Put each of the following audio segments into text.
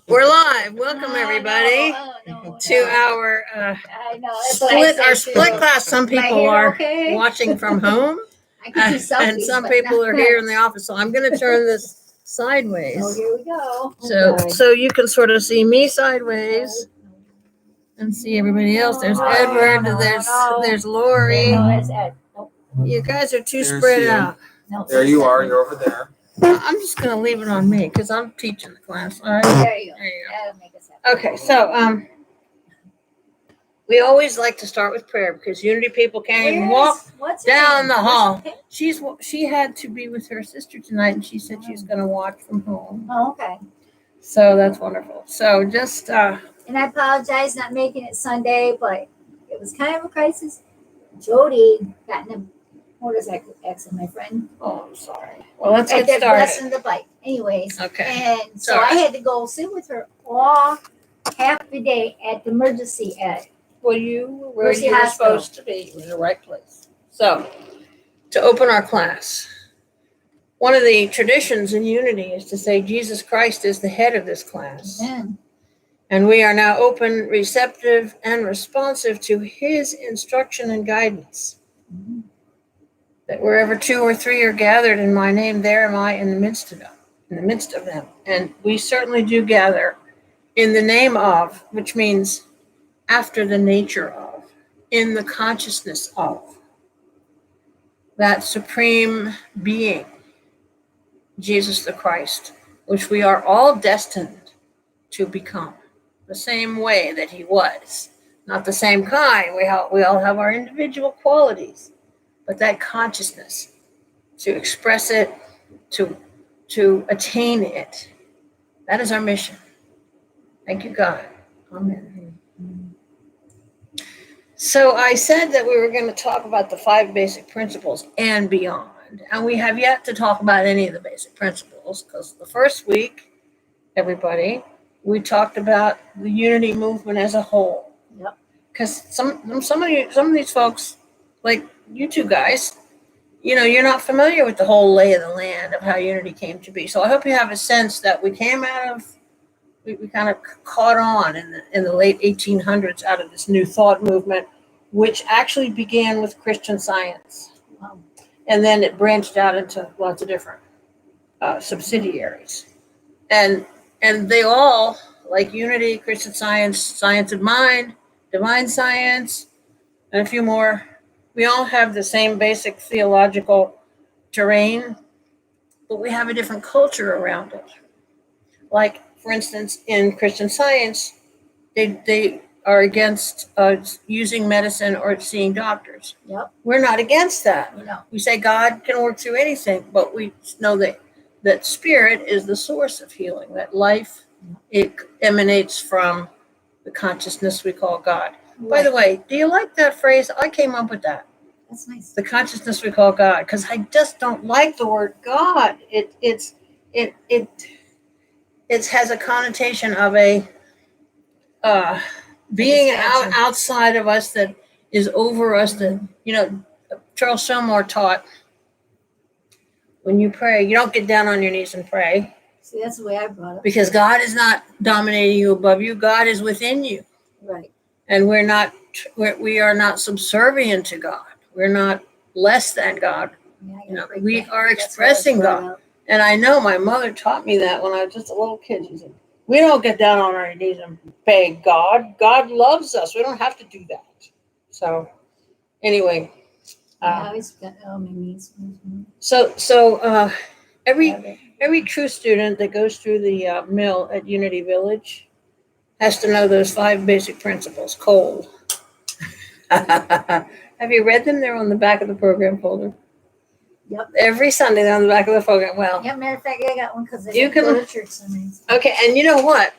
We're live. Welcome everybody to our I know. That's what I say split too. class. Some Am I people here are okay? watching from home, I can do selfies, and some but people not- are here in the office. So I'm going to turn this Oh, sideways, here we go. so you can sort of see me sideways and see everybody else. There's No, Edward. no, there's Lori. No, that's Ed. Nope. You guys are too There's spread you. out. No, There you are. You're over there. I'm just going to leave it on me because I'm teaching the class. All right. There you go. There you go. That'll make us happy. Okay, so we always like to start with prayer because Unity people can't even walk What's her down name? the hall. Where's the She had to be with her sister tonight, and she said she's going to watch from home. Oh, okay. So that's wonderful. So just And I apologize not making it Sunday, but it was kind of a crisis. Jody got in a motorcycle accident, my friend. oh, I'm sorry. Well, let's At get the lesson started. the bike. Anyways. Okay. And so I had to go sit with her all half the day at the emergency at Well, you were where Mercy you were Hospital. supposed to be. You were in the right place. So to open our class, one of the traditions in Unity is to say Jesus Christ is the head of this class. Amen. And we are now open, receptive, and responsive to his instruction and guidance. Mhm. That wherever two or three are gathered in my name, there am I in the midst of them. And we certainly do gather in the name of, which means after the nature of, in the consciousness of that supreme being, Jesus the Christ, which we are all destined to become. The same way that he was. Not the same kind. We all have our individual qualities, but that consciousness, to express it, to attain it, that is our mission. Thank you, God. Amen. So I said that we were going to talk about the 5 basic principles and beyond. And we have yet to talk about any of the basic principles because the first week, everybody, we talked about the Unity movement as a whole. Yep. Because some of these folks, like you two guys, you're not familiar with the whole lay of the land of how Unity came to be. So I hope you have a sense that we came out of, we kind of caught on in the late 1800s out of this new thought movement, which actually began with Christian Science. Wow. And then it branched out into lots of different subsidiaries. And they all, like Unity, Christian Science, Science of Mind, Divine Science, and a few more, we all have the same basic theological terrain, but we have a different culture around it. Like, for instance, in Christian Science, they are against using medicine or seeing doctors. Yep. We're not against that. No. We say God can work through anything, but we know that spirit is the source of healing, that life, it emanates from the consciousness we call God. By the way, do you like that phrase? I came up with that. That's nice. The consciousness we call God, because I just don't like the word God. It has a connotation of a being outside of us that is over us. That Charles Fillmore taught, when you pray, you don't get down on your knees and pray. See, that's the way I brought it. Because God is not dominating you above you. God is within you. Right. And we are not subservient to God. We're not less than God. Yeah, We are expressing God. And I know my mother taught me that when I was just a little kid. She said, we don't get down on our knees and beg God. God loves us. We don't have to do that. So anyway. I always got on my knees. So every true student that goes through the mill at Unity Village has to know those 5 basic principles, cold. Have you read them? They're on the back of the program folder. Yep. Every Sunday they're on the back of the program. Well, yeah, matter of fact, I got one because I You can- go to church Sundays. okay, and you know what?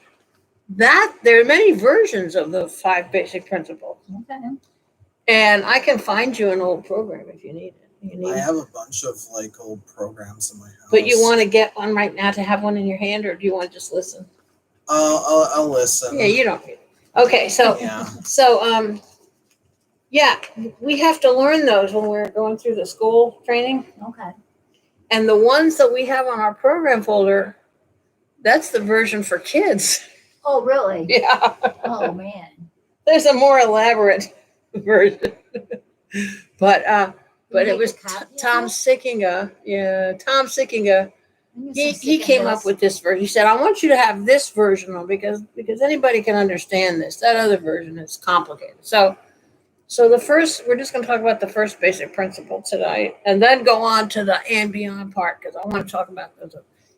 There are many versions of the 5 basic principles. Okay. And I can find you an old program if you need it. I have a bunch of old programs in my house. But you want to get one right now to have one in your hand, or do you want to just listen? I'll listen. Yeah, you don't need it. Okay, so Yeah. yeah, we have to learn those when we're going through the school training. Okay. And the ones that we have on our program folder, That's the version for kids. Oh, really? Yeah. Oh, man. There's a more elaborate version. But You it make was a copy of Tom it? Sickinga. Yeah, Tom Sickinga. I He guess I'm came sick of up with this version. He said, "I want you to have this version because anybody can understand this. That other version is complicated." So the first, we're just going to talk about the first basic principle tonight, and then go on to the and beyond part because I want to talk about those.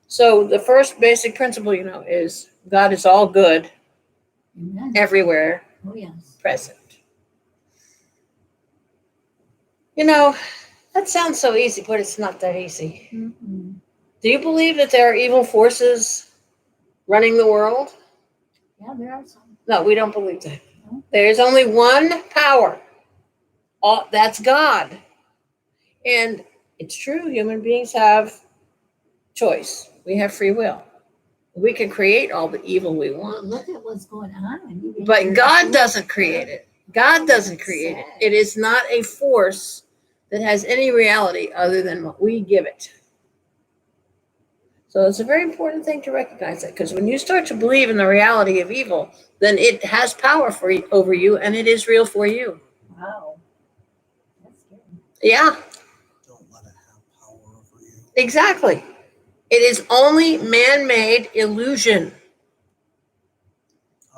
So the first basic principle, is God is all good, Amen. everywhere, Oh, yes. present. That sounds so easy, but it's not that easy. Mm-mm. Do you believe that there are evil forces running the world? Yeah, there are some. No, we don't believe that. No. There is only one power. That's God. And it's true, human beings have choice. We have free will. We can create all the evil we Well, want. look at what's going on. But God doesn't create it. God doesn't create it. It is not a force that has any reality other than what we give it. So it's a very important thing to recognize that, because when you start to believe in the reality of evil, then it has power over you, and it is real for you. Wow. That's scary. Yeah, Don't let it have power over you. exactly. It is only man-made illusion.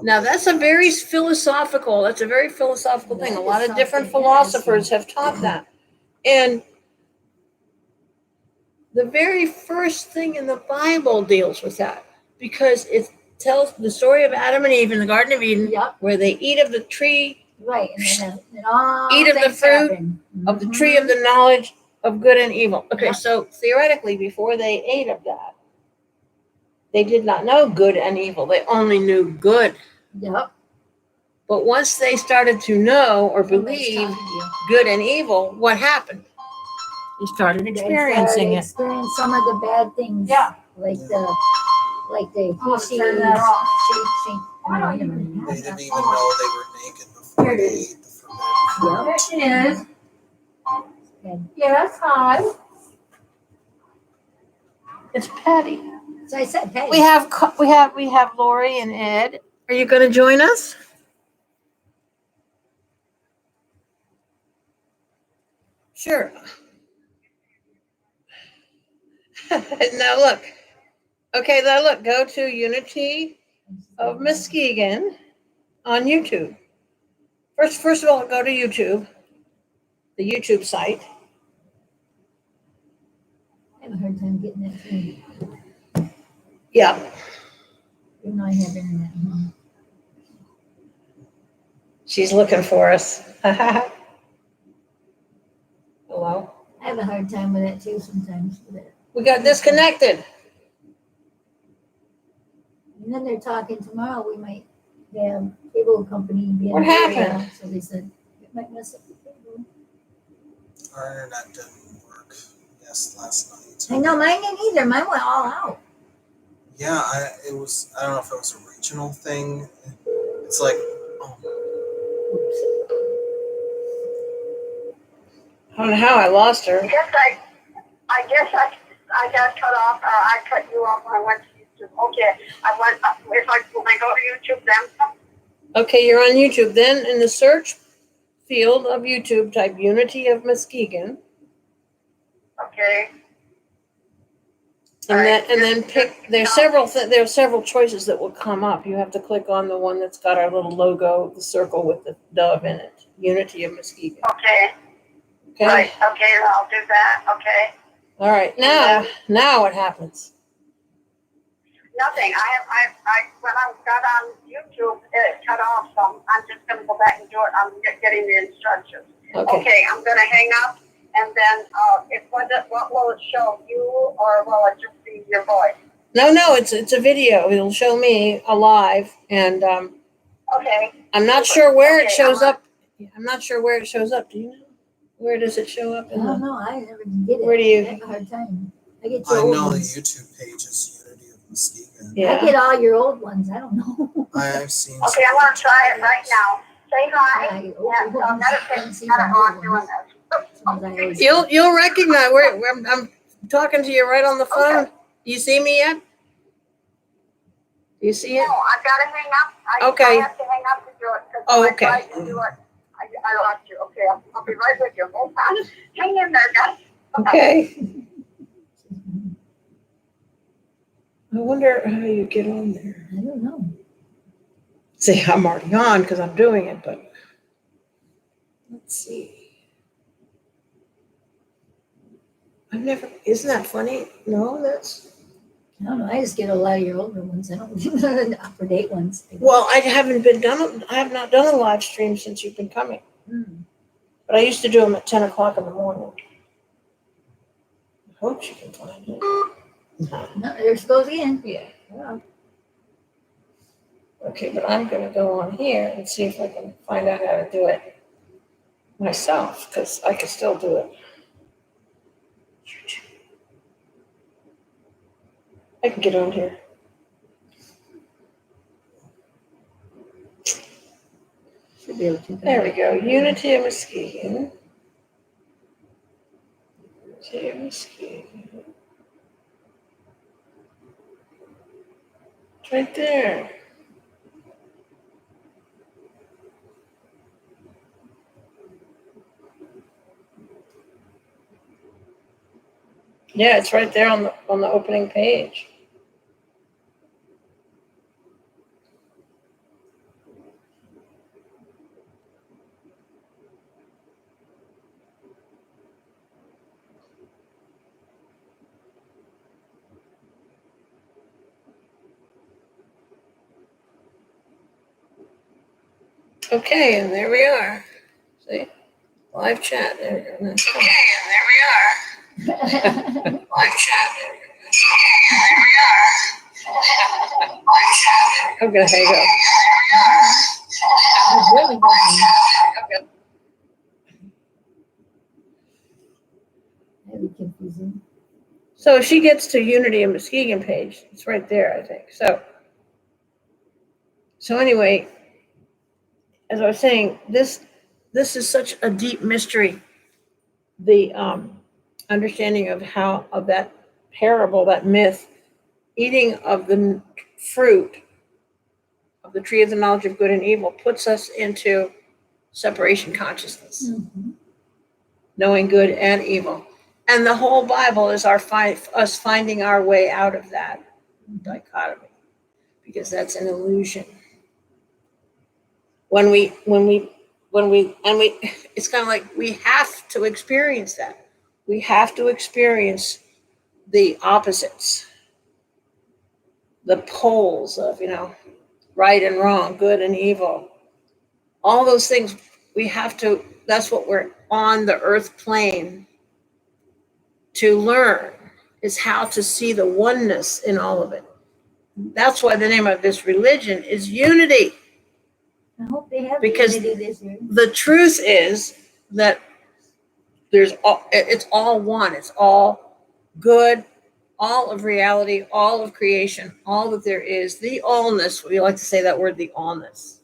Now that's a very philosophical thing. A lot of different philosophers have taught that. And the very first thing in the Bible deals with that, because it tells the story of Adam and Eve in the Garden of Eden, Yep. where they eat of the tree, Right. And then all eat of the things fruit happen. of the tree of the knowledge of good and evil. Okay, Yep. so theoretically, before they ate of that, they did not know good and evil. They only knew good. Yep. But once they started to know or Somebody's believe talking to you. good and evil, what happened? You started They experiencing it. experience some of the bad things. Yeah. Like the turn that off. They didn't even know they were naked before Here it they is. ate the forbidden fruit. There it is. Yes, hi. It's Patty. So I said, hey. We have Lori and Ed. Are you going to join us? Sure. Now look. Okay, now look. Go to Unity of Muskegon on YouTube. First of all, go to YouTube, the YouTube site. I have a hard time getting that thing. Yeah. Even though I have internet. She's looking for us. Hello. I have a hard time with that too sometimes. With it. We got disconnected. And then they're talking tomorrow. We might have cable company be in What the area. happened? So they said it might mess up the cable. Our internet didn't work. Yes, last night. I know mine didn't either. Mine went all out. Yeah, I don't know if it was a regional thing. It's like, oh, Oops. I don't know how I lost her. I guess I got cut off, or I cut you off when I went to YouTube. Okay, I went up. When I go to YouTube, then Okay, you're on YouTube. Then in the search field of YouTube, type Unity of Muskegon, okay. and Alright, then pick. There's several choices that will come up. You have to click on the one that's got our little logo, the circle with the dove in it. Unity of Muskegon. Okay. Okay. Right. Okay, I'll do that. Okay. All right. Now what happens? Nothing. I when I got on YouTube, it cut off. So I'm just gonna go back and do it. I'm getting the instructions. Okay. I'm gonna hang up, and then what will it show you, or will it just be your voice? No, it's a video. It'll show me alive, and Okay. I'm not sure where it Okay, shows up. I'm not sure where it shows up. Do you know? Where does it show up? I don't know. I never get it. Where do you- I have a hard time. I get I your old know the ones. YouTube page is Unity of Muskegon. Yeah. I get all your old ones. I don't know. I've seen. Okay, I'm gonna try it right now. Say hi. I get old Yeah, so ones. gotta I haven't seen gotta my on old doing ones. this. Ones I always You'll recognize I'm talking to you right on the phone. Okay. Do you see me yet? Do you see No, it? I've got to hang up. Okay. I have to hang up to do it. 'Cause Oh, when okay. I tried to do it, I lost you. Okay, I'll be right with you. Hold on. Hang in there, guys. Okay. I wonder how you get on there. I don't know. See, I'm already on because I'm doing it, but let's see. I've never, isn't that funny? No, that's, I don't know. I just get a lot of your older ones. I don't the up to date ones. well, I have not done a live stream since you've been coming, Mm. but I used to do them at 10 o'clock in the morning. I hope she can find it. No. No, there she goes again. Yeah. Yeah. Okay, but I'm going to go on here and see if I can find out how to do it myself, because I can still do it. I can get on here. Should be able to. There we go. Unity of Muskegon. Unity of Muskegon. It's right there. Yeah, it's right there on the opening page. Okay, and there we are. See? Live chat. There we go. Nice. Okay, and there we are. Live chat. There we go. There we are. Live chat. I'm going to hang up. It's really good. That'd be confusing. So if she gets to Unity of Muskegon page, it's right there, I think. So anyway, as I was saying, this is such a deep mystery. The understanding of that parable, that myth, eating of the fruit of the tree of the knowledge of good and evil puts us into separation consciousness, Mm-hmm. knowing good and evil. And the whole Bible is us finding our way out of that dichotomy, because that's an illusion. When we, it's kind of like we have to experience that. We have to experience the opposites, the poles of, right and wrong, good and evil. All those things we have to, that's what we're on the earth plane to learn, is how to see the oneness in all of it. That's why the name of this religion is unity. I hope they have Because unity this year. the truth is that it's all one. It's all good, all of reality, all of creation, all that there is, the allness. We like to say that word, the allness,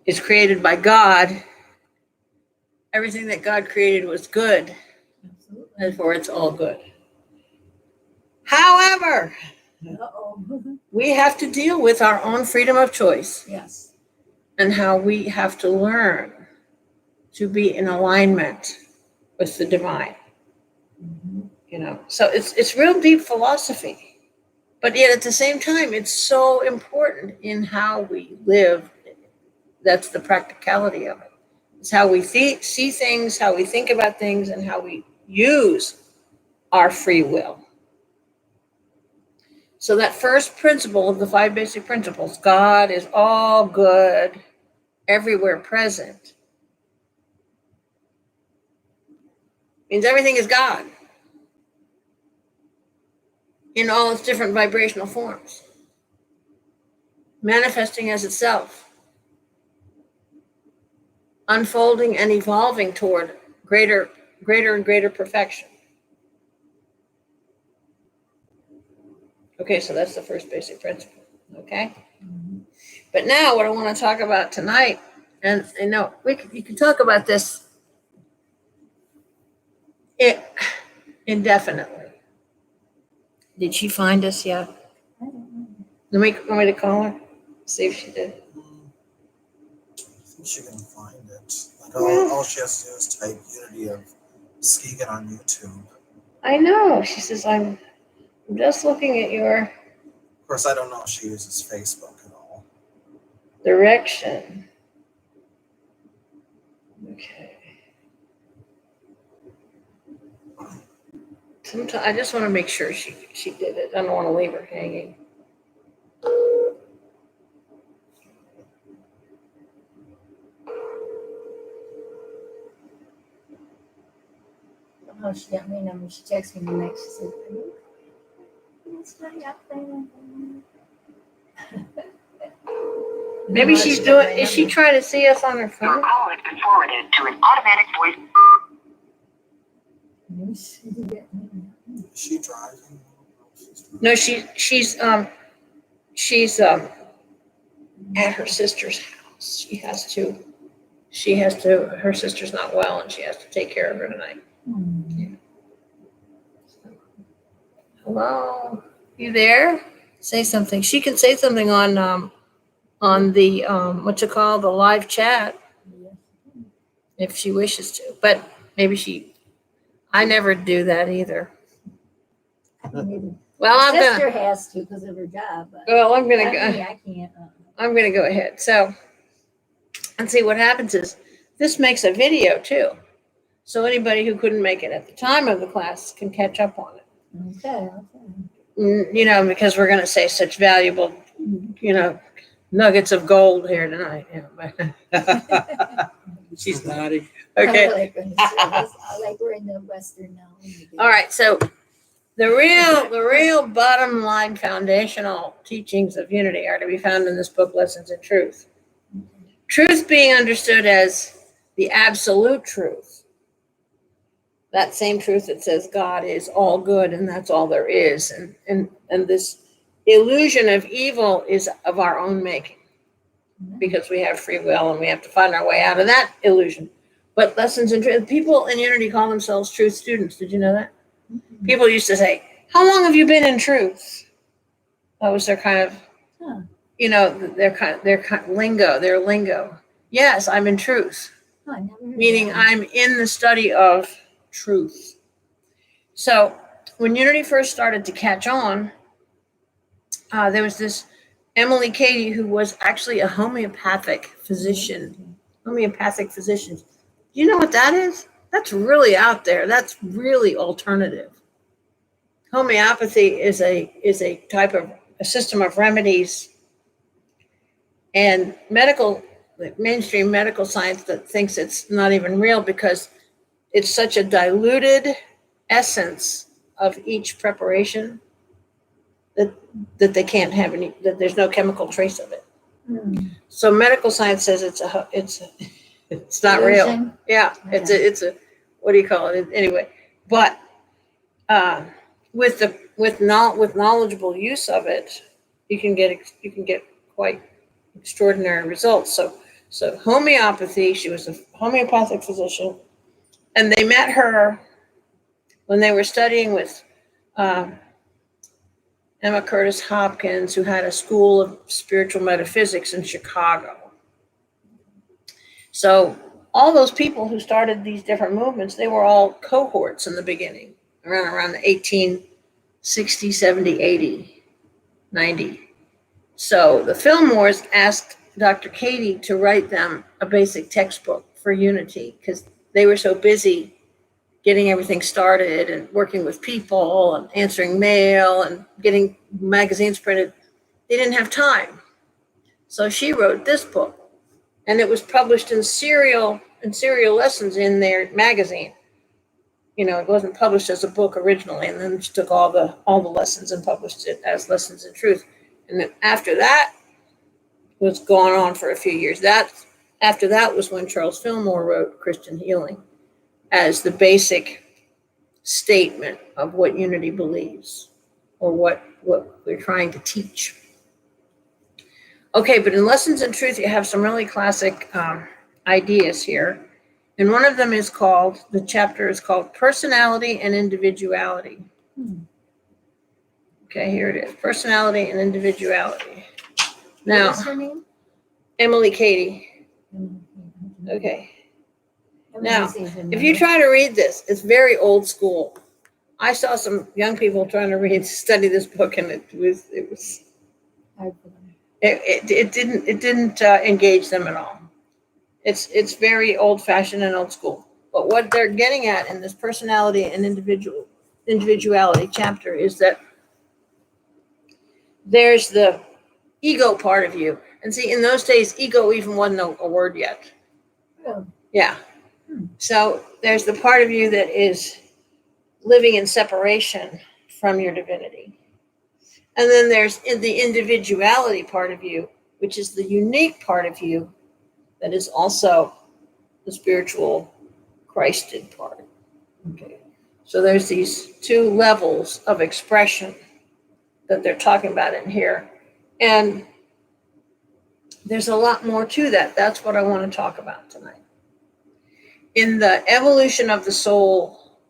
is created by God. Everything that God created was good. Absolutely. Therefore, it's all good. However, Uh-oh. we have to deal with our own freedom of choice Yes. and how we have to learn to be in alignment with the divine. Mm-hmm. So it's real deep philosophy, but yet at the same time, it's so important in how we live. That's the practicality of it. It's how we see things, how we think about things, and how we use our free will. So that first principle of the 5 basic principles, God is all good, everywhere present, means everything is God in all its different vibrational forms, manifesting as itself, unfolding and evolving toward greater and greater perfection. Okay, so that's the first basic principle. Okay? Mm-hmm. But now what I want to talk about tonight, and you can talk about this indefinitely. Did she find us yet? I don't know. Want me to call her? See if she did. I think she can find it. Like Well- all she has to do is type Unity of Muskegon on YouTube. I know. She says, I'm just looking at your Of course, I don't know if she uses Facebook at all. direction. Okay. Sometimes I just want to make sure she did it. I don't want to leave her hanging. Oh, she got my number. She texted me the next. She said, "It's not up there." Maybe No, she's she got doing. my Is she number. trying to see us on her Your phone? call has been forwarded to an automatic voice. Maybe she did get my number. Is she driving? No, she's at her sister's house. Her sister's not well and she has to take care of her tonight. Hello, you there? Say something. She can say something on the what's it called, the live chat, if she wishes to. But maybe I never do that either. Maybe. Well, My I'm gonna. sister has to because of her job. But Well, I'm gonna not go. me, I can't. I'm going to go ahead. So, and see what happens is this makes a video too. So anybody who couldn't make it at the time of the class can catch up on it. Okay. Because we're going to say such valuable, nuggets of gold here tonight. Yeah. She's nodding. Okay. I like we're in the Western now. All right. So the real bottom line foundational teachings of unity are to be found in this book, Lessons in Truth. Truth being understood as the absolute truth. That same truth that says God is all good and that's all there is. And this illusion of evil is of our own making because we have free will and we have to find our way out of that illusion. But Lessons in Truth, people in unity call themselves truth students. Did you know that? People used to say, how long have you been in truth? That was their kind of, their kind of lingo, their lingo. Yes, I'm in truth. Oh, I never heard Meaning that. I'm in the study of truth. So when unity first started to catch on, there was this Emily Cady who was actually a homeopathic physician. Homeopathic physician. Do you know what that is? That's really out there. That's really alternative. Homeopathy is a type of a system of remedies and mainstream medical science that thinks it's not even real because it's such a diluted essence of each preparation that they can't have any, that there's no chemical trace of it. So medical science says it's not real. Illusion? Yeah, it's a what do you call it anyway? But with knowledgeable use of it, you can get quite extraordinary results. So homeopathy, she was a homeopathic physician, and they met her when they were studying with Emma Curtis Hopkins, who had a school of spiritual metaphysics in Chicago. So all those people who started these different movements, they were all cohorts in the beginning, around the 1860, 70, 80, 90. So the Fillmores asked Dr. Cady to write them a basic textbook for unity because they were so busy getting everything started and working with people and answering mail and getting magazines printed. They didn't have time. So she wrote this book, and it was published in serial lessons in their magazine. It wasn't published as a book originally, and then she took all the lessons and published it as Lessons in Truth. And then after that was going on for a few years. After that was when Charles Fillmore wrote Christian Healing as the basic statement of what unity believes or what we're trying to teach. Okay, but in Lessons in Truth, you have some really classic ideas here. And one of them is the chapter is called Personality and Individuality. Okay, here it is. Personality and individuality. What Now, is her name? Emily Cady. Okay. Now, if you try to read this, it's very old school. I saw some young people trying to study this book, and it didn't engage them at all. It's very old fashioned and old school. But what they're getting at in this personality and individuality chapter is that there's the ego part of you, and see, in those days, ego even wasn't a word yet. Oh, Yeah. So there's the part of you that is living in separation from your divinity. And then there's the individuality part of you, which is the unique part of you that is also the spiritual Christed part. Okay. So there's these two levels of expression that they're talking about in here. And there's a lot more to that. That's what I want to talk about tonight. In the evolution of the soul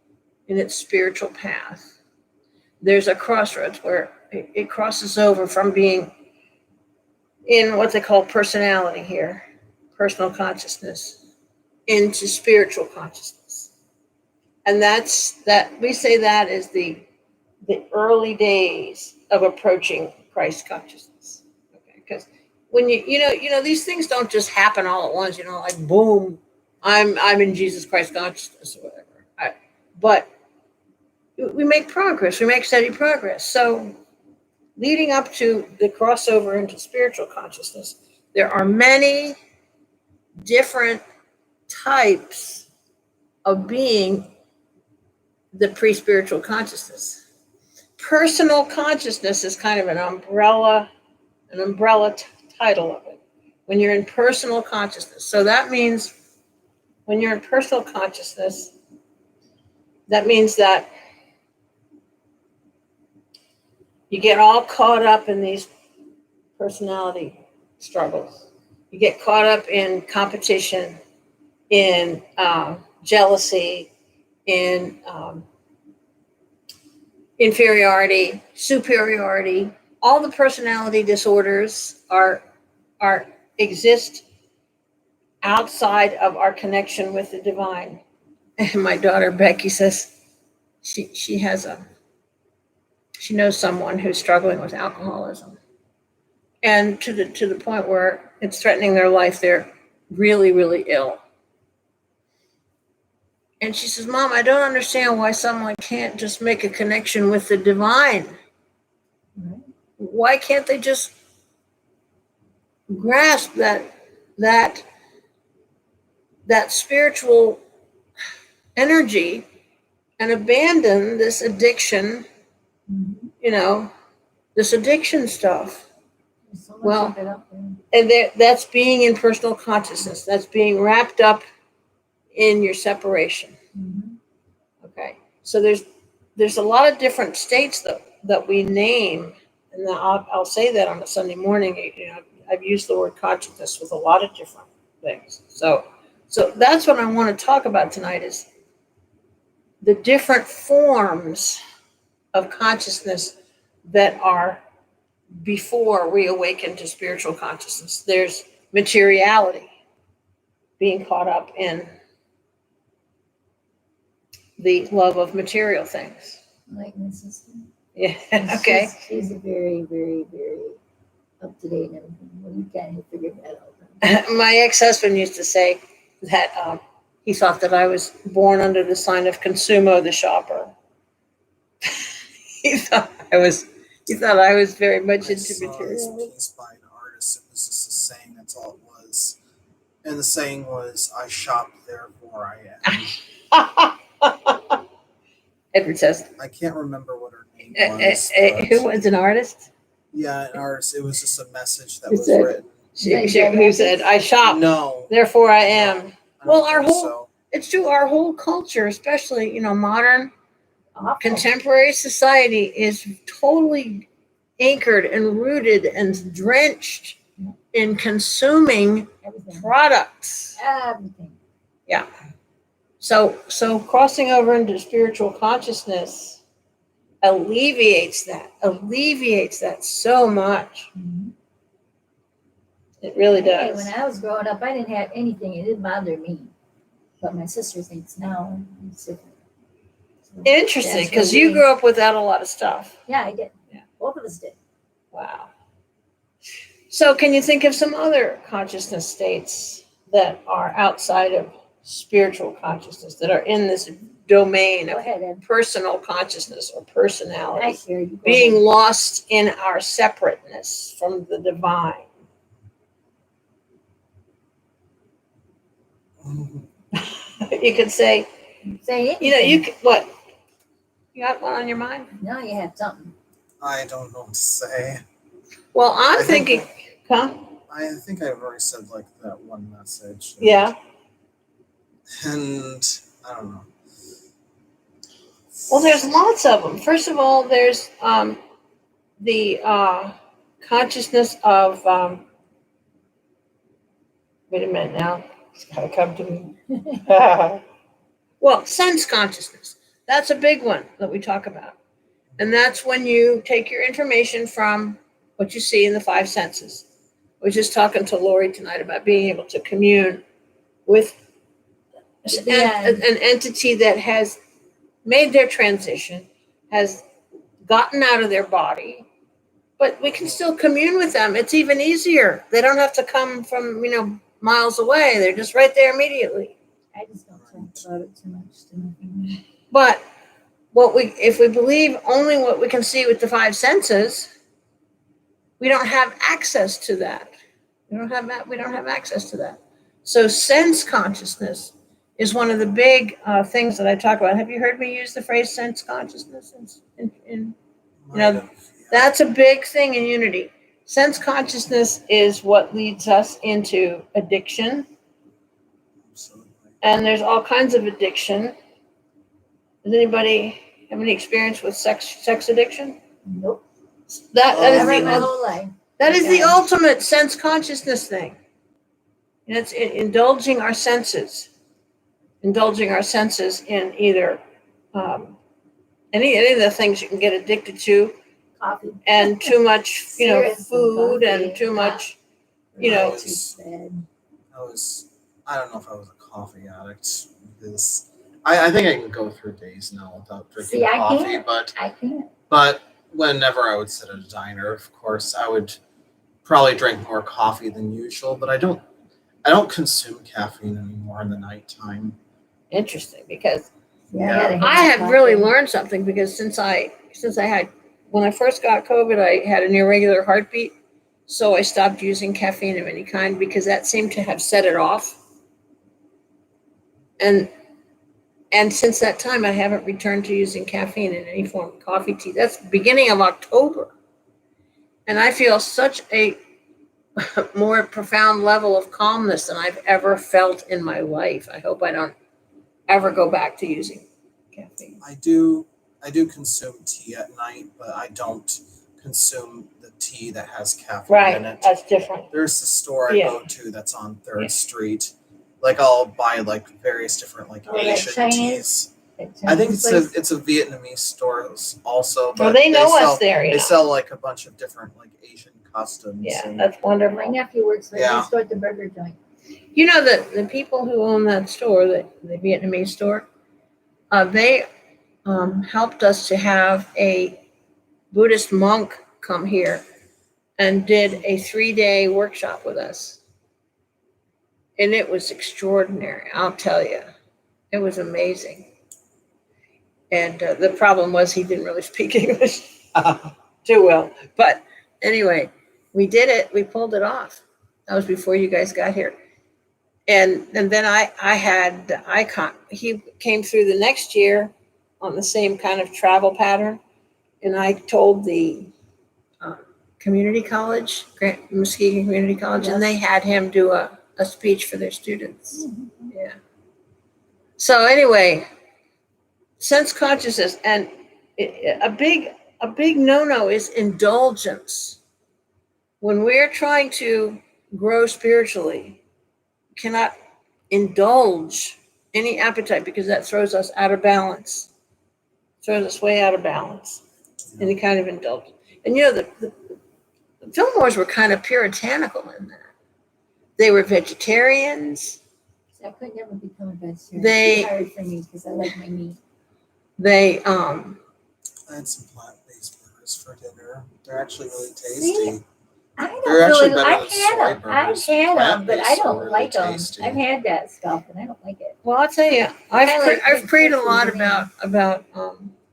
in its spiritual path, there's a crossroads where it crosses over from being in what they call personality here, personal consciousness, into spiritual consciousness. And we say that is the early days of approaching Christ consciousness. Okay, because when you know these things don't just happen all at once, like boom, I'm in Jesus Christ consciousness or whatever. But we make progress, we make steady progress. So leading up to the crossover into spiritual consciousness, there are many different types of being the pre-spiritual consciousness. Personal consciousness is kind of an umbrella title of it. When you're in personal consciousness. So that means when you're in personal consciousness, that means that you get all caught up in these personality struggles. You get caught up in competition, in jealousy, in inferiority, superiority. All the personality disorders exist outside of our connection with the divine. And my daughter Becky says she knows someone who's struggling with alcoholism, and to the point where it's threatening their life. They're really, really ill. And she says, Mom, I don't understand why someone can't just make a connection with the divine. Why can't they just grasp that spiritual energy and abandon this addiction, this addiction stuff? Well, and that's being in personal consciousness. That's being wrapped up in your separation. Okay, so there's a lot of different states that we name, and I'll say that on a Sunday morning. I've used the word consciousness with a lot of different things. So that's what I want to talk about tonight, is the different forms of consciousness that are before we awaken to spiritual consciousness. There's materiality, being caught up in the love of material things. Like my sister. Yeah. Okay. She's a very, very, very up to date and everything. Well, you can't figure that out. My ex-husband used to say that he thought that I was born under the sign of Consumo the shopper. He thought I was very much into material. This piece by an artist. It was just a saying. That's all it was. And the saying was, "I shop, therefore I am." Edward says. I can't remember what her name was. Who was an artist? Yeah, an artist. It was just a message that Who was said- written. Who said, "I shop, No. therefore I am." Well, our think whole so. it's true. Our whole culture, especially modern Awful. contemporary society, is totally anchored and rooted and drenched in consuming Everything. products. Everything. So crossing over into spiritual consciousness alleviates that so much. Mhm. It really Hey, does. when I was growing up, I didn't have anything. It didn't bother me. But my sister thinks now it's different. So Interesting, that's because where you we- grew up without a lot of stuff. Yeah, I did. Yeah. Both of us did. Wow. So, can you think of some other consciousness states that are outside of spiritual consciousness, that are in this domain Go of ahead, Ed. personal consciousness or I personality, hear you. Go being ahead. lost in our separateness from the divine? You could say, Say anything. you could, what? You got one on your mind? Now you have something. I don't know what to say. Well, I'm I think thinking, huh? I think I've already said like that one message. Yeah. And I don't know. Well, there's lots of them. First of all, there's the consciousness of. Wait a minute now. It's got to come to me. Well, sense consciousness. That's a big one that we talk about. And that's when you take your information from what you see in the five senses. We're just talking to Lori tonight about being able to commune with an entity that has made their transition, has gotten out of their body, but we can still commune with them. It's even easier. They don't have to come from, miles away. They're just right there immediately. I just don't talk about it too much. But if we believe only what we can see with the five senses, we don't have access to that. We don't have access to that. So sense consciousness is one of the big things that I talk about. Have you heard me use the phrase sense consciousness? That's a big thing in unity. Sense consciousness is what leads us into addiction, Absolutely. and there's all kinds of addiction. Does anybody have any experience with sex addiction? Nope. That Never is in my the whole life. that is the Okay. ultimate sense consciousness thing. And it's indulging our senses in either any of the things you can get addicted to, Coffee. and too much, Seriously, food, coffee. and too much, I Too bad. I don't know if I was a coffee addict because I think I can go through days now without drinking See, I coffee, can't. I can't. but whenever I would sit at a diner, of course, I would probably drink more coffee than usual, but I don't consume caffeine anymore in the nighttime. interesting, because Yeah, I have really learned something, because since I had, when I first got COVID, I had an irregular heartbeat. So I stopped using caffeine of any kind, because that seemed to have set it off. And since that time, I haven't returned to using caffeine in any form of coffee, tea. That's the beginning of October. And I feel such a more profound level of calmness than I've ever felt in my life. I hope I don't ever go back to using caffeine. I do consume tea at night, but I don't consume the tea that has caffeine in Right, it. that's different. There's a store I Yeah. go to that's on 3rd Yeah. Street. Like I'll buy like various different like Oh, that Asian Chinese- teas. I think it's a Vietnamese store also, but Well, they know sell, us there, They sell like a bunch of different like Asian customs. Yeah, and- that's wonderful. My nephew works there. Yeah. He started the burger joint. You know, the people who own that store, the Vietnamese store, they helped us to have a Buddhist monk come here and did a 3-day workshop with us. And it was extraordinary, I'll tell you. It was amazing. And the problem was he didn't really speak English too well. But anyway, we did it. We pulled it off. That was before you guys got here. And then I had the icon. He came through the next year on the same kind of travel pattern. And I told the community college, Muskegon Community College, and they had him do a speech for their students. Yeah. So anyway, sense consciousness, and a big no-no is indulgence. When we're trying to grow spiritually, we cannot indulge any appetite, because that throws us out of balance. Throws us way out of balance. any kind of indulgence. And the Fillmores were kind of puritanical in that. They were vegetarians. So I could never become a vegetarian. They- It's hard for me because I like my meat. They I had some plant-based burgers for dinner. They're actually really tasty. See? I don't They're actually really. better I've than had soy them. I've burgers. had them, but I Plant-based are don't really like them. tasty. I've had that stuff, and I don't like it. well, I'll tell you, I I've like prayed a tofu lot to me. about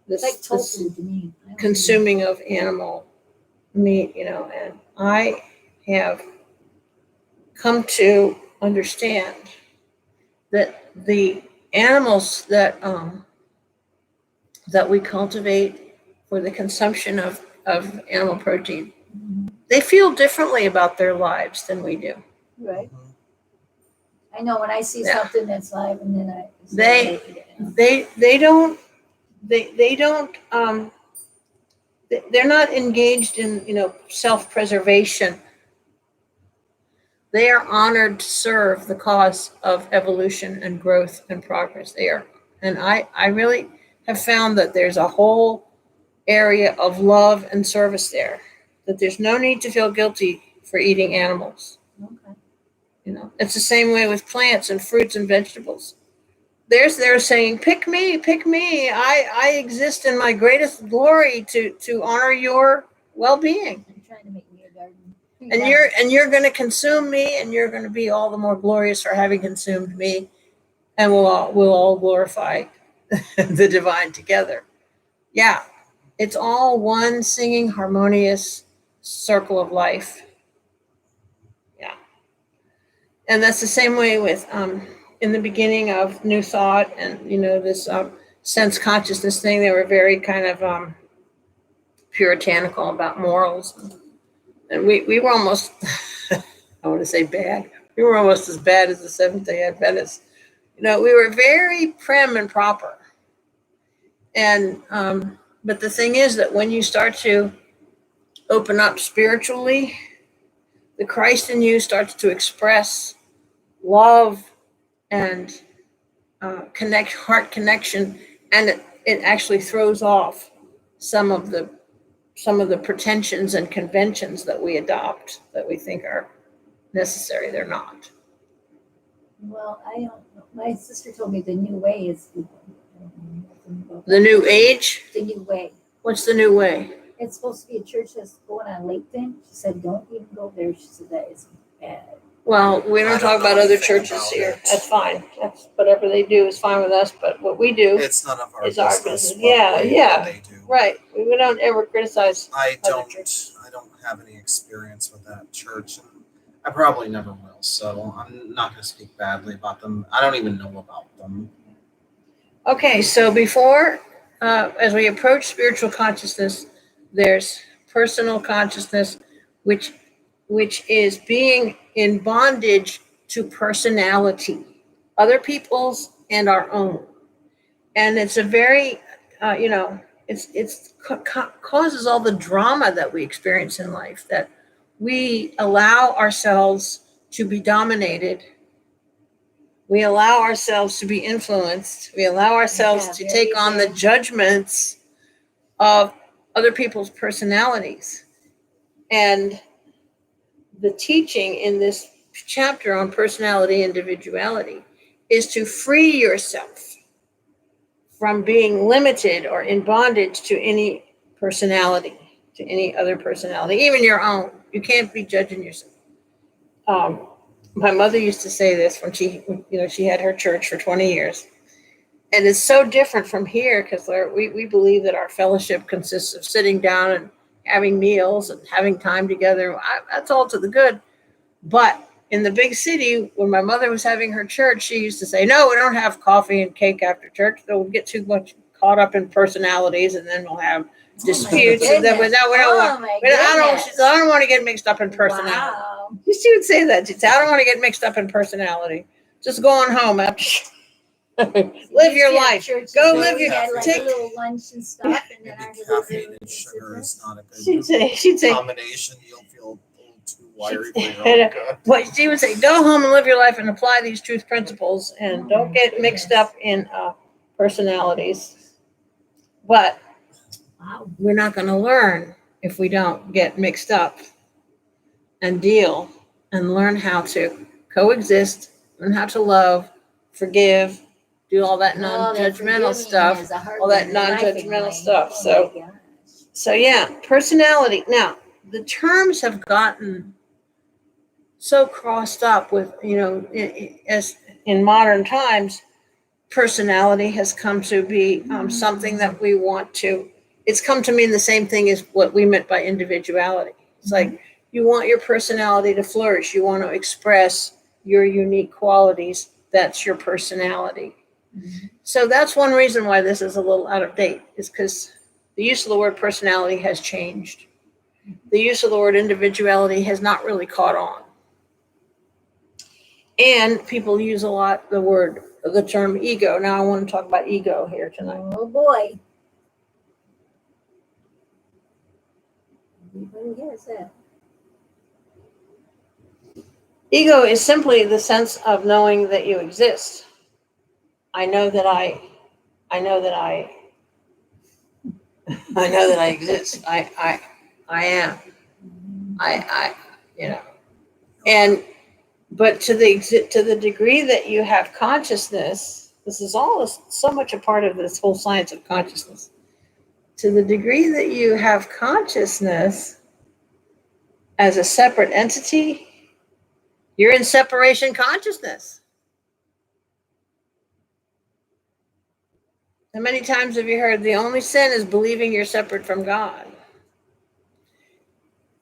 It's like this tofu to me. I don't consuming of animal meat, and I have come to understand that the animals that we cultivate for the consumption of animal protein, Mhm. they feel differently about their lives than we do. Right. Mhm. I know when I see Yeah. something that's live, and then I They- eat it. They don't they're not engaged in self-preservation. They are honored to serve the cause of evolution and growth and progress. They are, and I really have found that there's a whole area of love and service there. That there's no need to feel guilty for eating animals. Okay. It's the same way with plants and fruits and vegetables. They're saying, pick me, pick me. I exist in my greatest glory to honor your well-being. I'm trying to make me a garden. And you're going to consume me, and you're going to be all the more glorious for having consumed me, and we'll all glorify the divine together. Yeah, it's all one singing harmonious circle of life. Yeah, and that's the same way with in the beginning of New Thought and this sense consciousness thing. They were very kind of puritanical about morals, and we were almost I want to say bad. We were almost as bad as the Seventh Day Adventists. We were very prim and proper. And but the thing is that when you start to open up spiritually, the Christ in you starts to express love and heart connection, and it actually throws off some of the pretensions and conventions that we adopt that we think are necessary. They're not. Well, I don't know. My sister told me the new way is the one. I don't know nothing about The new age. the new way. What's the new way? It's supposed to be a church that's going on Laketon. She said, "Don't even go there." She said that is bad. Well, we I don't don't talk know about other anything churches about here. it. That's fine. That's whatever they do is fine with us. But what we do, It's none of our It's our business. business. what Yeah, way yeah. They do. right? We don't ever criticize. I Other don't. churches. I don't have any experience with that church, and I probably never will. So I'm not going to speak badly about them. I don't even know about them. Okay, so before, as we approach spiritual consciousness, there's personal consciousness, which is being in bondage to personality, other people's and our own, and it's a very, it's causes all the drama that we experience in life, that we allow ourselves to be dominated. We allow ourselves to be influenced. We allow ourselves Yeah, to very take on the bad. judgments of other people's personalities. And the teaching in this chapter on personality individuality is to free yourself from being limited or in bondage to any personality, to any other personality, even your own. You can't be judging yourself. My mother used to say this when she had her church for 20 years. And it's so different from here because we believe that our fellowship consists of sitting down and having meals and having time together. That's all to the good. But in the big city, when my mother was having her church, she used to say, no, we don't have coffee and cake after church. We'll get too much caught up in personalities, and then we'll have disputes. And then we don't want. I don't want to get mixed up in personality. Wow. She would say that. She'd say, I don't want to get mixed up in personality. Just go on home after. Live your life. Go live your Had like take. a little lunch and stuff, and then Maybe our little caffeine and sugar is not a She'd good say, combination. You'll feel a little too wiry for your and, own good. what she would say, go home and live your life and apply these truth principles, and don't get mixed up in personalities. But Wow. We're not going to learn if we don't get mixed up and deal and learn how to coexist, learn how to love, forgive, do all that Oh, that non-judgmental forgiving stuff. is a hard all that one in my non-judgmental family. stuff, Oh so- my gosh. So yeah, personality. Now, the terms have gotten so crossed up with, as in modern times, personality has come to be something that we want to, it's come to mean the same thing as what we meant by individuality. It's like you want your personality to flourish. You want to express your unique qualities. That's your personality. Mhm. So that's one reason why this is a little out of date, is because the use of the word personality has changed. The use of the word individuality has not really caught on. And people use a lot the term ego. Now I want to talk about ego here tonight. Oh boy. Everybody has that. Ego is simply the sense of knowing that you exist. I know that I know that I know that I exist. I am. I and but to the degree that you have consciousness, this is all so much a part of this whole science of consciousness. To the degree that you have consciousness as a separate entity, you're in separation consciousness. How many times have you heard the only sin is believing you're separate from God?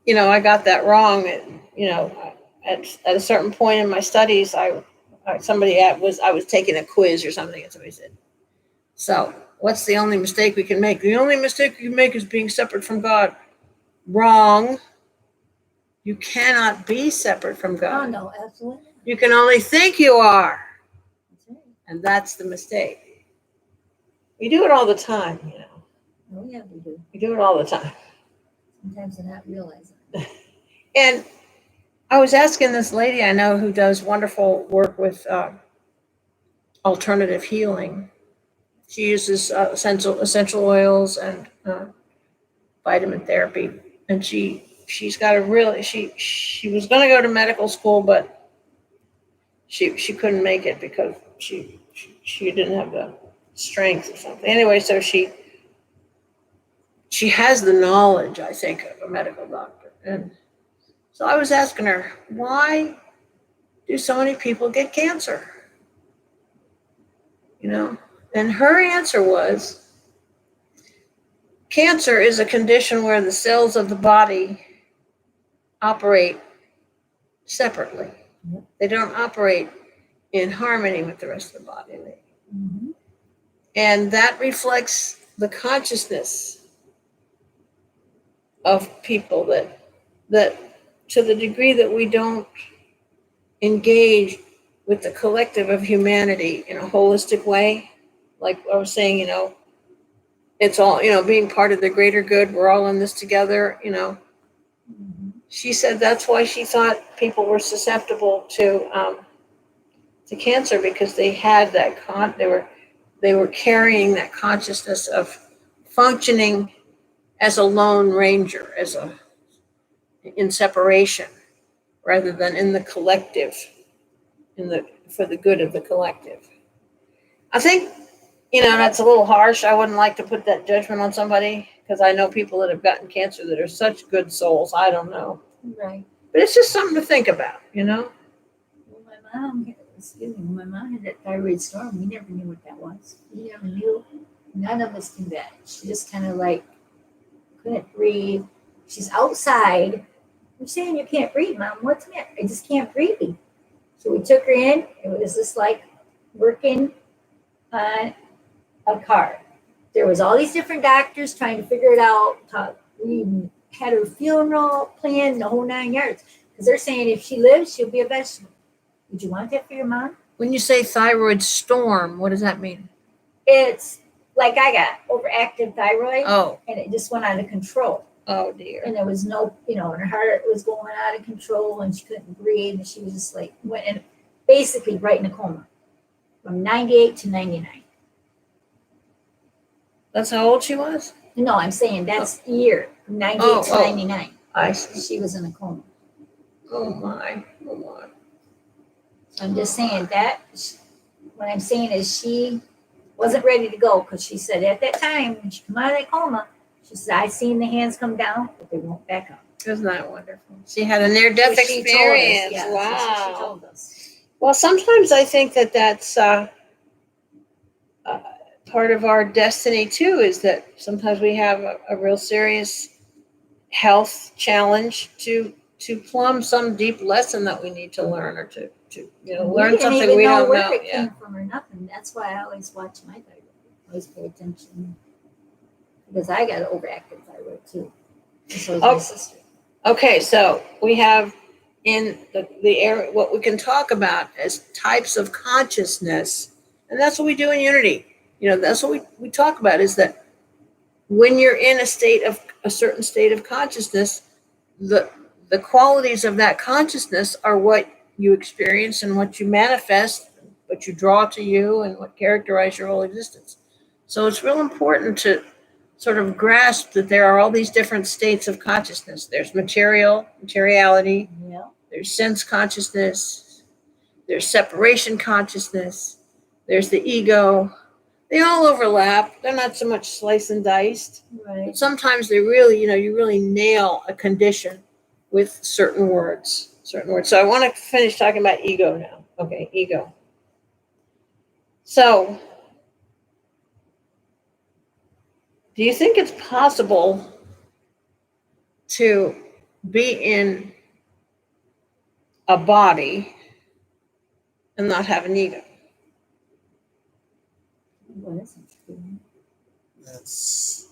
I got that wrong. At a certain point in my studies, I was taking a quiz or something, and somebody said, "So, what's the only mistake we can make? The only mistake we can make is being separate from God." Wrong. You cannot be separate from Oh God. no, absolutely not. You can only think you are, That's right. and that's the mistake. We do it all the time, Oh yeah, we do. We do it all the time. Sometimes they're not realizing it. And I was asking this lady I know who does wonderful work with alternative healing. She uses essential oils and vitamin therapy, and she's got a really she was going to go to medical school, but she couldn't make it because she didn't have the strength or something. Anyway, so she has the knowledge, I think, of a medical doctor. And so I was asking her, why do so many people get cancer? And her answer was, cancer is a condition where the cells of the body operate separately. Yep. They don't operate in harmony with the rest of the body. Mhm. And that reflects the consciousness of people that to the degree that we don't engage with the collective of humanity in a holistic way, like I was saying, it's all, being part of the greater good, we're all in this together, Mhm. She said that's why she thought people were susceptible to cancer, because they had that they were carrying that consciousness of functioning as a lone ranger, in separation, rather than in the collective, for the good of the collective. I think, that's a little harsh. I wouldn't like to put that judgment on somebody, because I know people that have gotten cancer that are such good souls. I don't know. Right. But it's just something to think about, Well, when my mom had that thyroid storm, we never knew what that was. We never knew. None of us knew that. She just kind of like couldn't breathe. She's outside. I'm saying you can't breathe, Mom. What's the matter? I just can't breathe. So we took her in. It was just like working on a car. There was all these different doctors trying to figure it out. We had her funeral planned, the whole 9 yards. Because they're saying if she lives, she'll be a vegetable. Would you want that for your mom? when you say thyroid storm, what does that mean? It's like I got overactive thyroid, Oh, and it just went out of control. oh dear. And there was no, and her heart was going out of control, and she couldn't breathe, and she was just like went in, basically right in a coma, from 98 to 99. That's how old she was? No, I'm saying that's year from 98 Oh, to oh. 99. I see. She was in a coma. Oh my. Oh my. So I'm just saying that. What I'm saying is she wasn't ready to go because she said at that time when she come out of that coma, she said I seen the hands come down, but they won't back up. Isn't that wonderful? She had a near-death So she told us, experience. yeah, Wow. that's what she told us. Well, sometimes I think that that's part of our destiny too. Is that sometimes we have a real serious health challenge to plumb some deep lesson that we need to learn, or to learn didn't something even we know don't where know. it Yeah. came from or nothing. That's why I always watch my thyroid. I always pay attention because I got overactive thyroid too. And so is Oh. my sister. Okay, so we have in the area what we can talk about as types of consciousness, and that's what we do in Unity. That's what we talk about, is that when you're in a certain state of consciousness, the qualities of that consciousness are what you experience and what you manifest, what you draw to you, and what characterize your whole existence. So it's real important to sort of grasp that there are all these different states of consciousness. There's materiality, Yeah. there's sense consciousness, there's separation consciousness, there's the ego. They all overlap. They're not so much slice and diced. Right. But sometimes they really, you really nail a condition with certain words. So I want to finish talking about ego now. Okay, ego. So, do you think it's possible to be in a body and not have an ego? What is it? That's,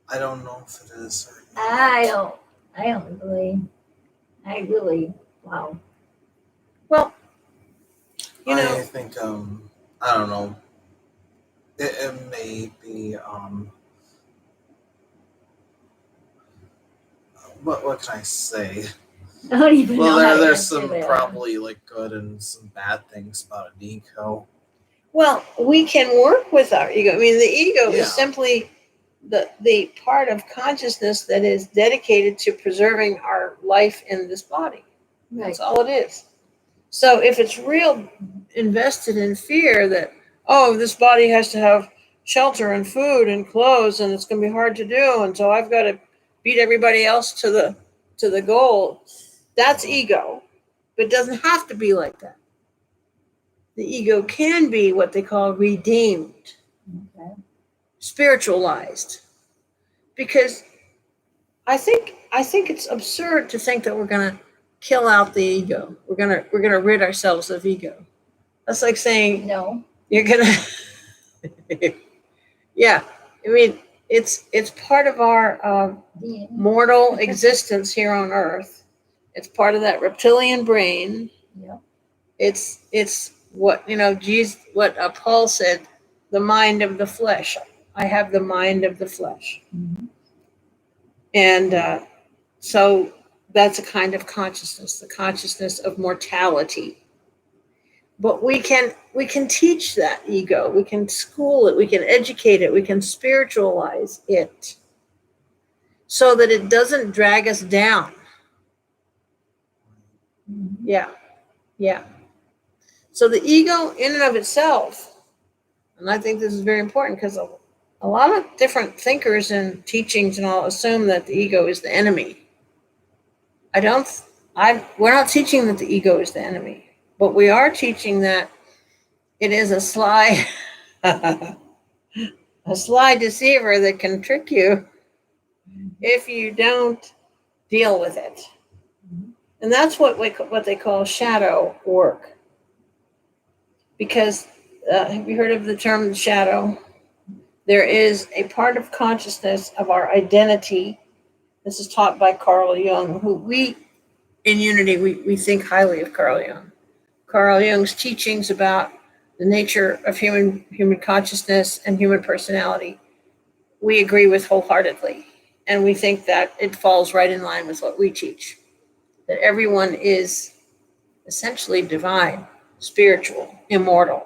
I don't know if it is or not. I don't really, wow. Well, I think, I don't know. It may be, what can I say? I don't even know. how to There's answer some that. probably like good and some bad things about an ego. well, we can work with our ego. I mean, the ego Yeah. is simply the part of consciousness that is dedicated to preserving our life in this body. Right. That's all it is. So if it's real invested in fear that, oh, this body has to have shelter and food and clothes, and it's going to be hard to do, and so I've got to beat everybody else to the goal, that's ego. But it doesn't have to be like that. The ego can be what they call redeemed, Okay. spiritualized, because I think it's absurd to think that we're going to kill out the ego. We're gonna rid ourselves of ego. That's like saying No. you're gonna. Yeah, I mean it's part of our DNA. mortal existence here on Earth. It's part of that reptilian brain. Yep. It's what Jesus, what Paul said, the mind of the flesh. I have the mind of the flesh, and so that's a kind of consciousness, the consciousness of mortality. But we can teach that ego. We can school it. We can educate it. We can spiritualize it so that it doesn't drag us down. Yeah. So the ego in and of itself, and I think this is very important because a lot of different thinkers and teachings and all assume that the ego is the enemy. We're not teaching that the ego is the enemy, but we are teaching that it is a sly deceiver that can trick you if you don't deal with it. And that's what they call shadow work. Because have you heard of the term shadow? There is a part of consciousness of our identity. This is taught by Carl Jung, who in Unity, we think highly of Carl Jung. Carl Jung's teachings about the nature of human consciousness and human personality, we agree with wholeheartedly. And we think that it falls right in line with what we teach. That everyone is essentially divine, spiritual, immortal.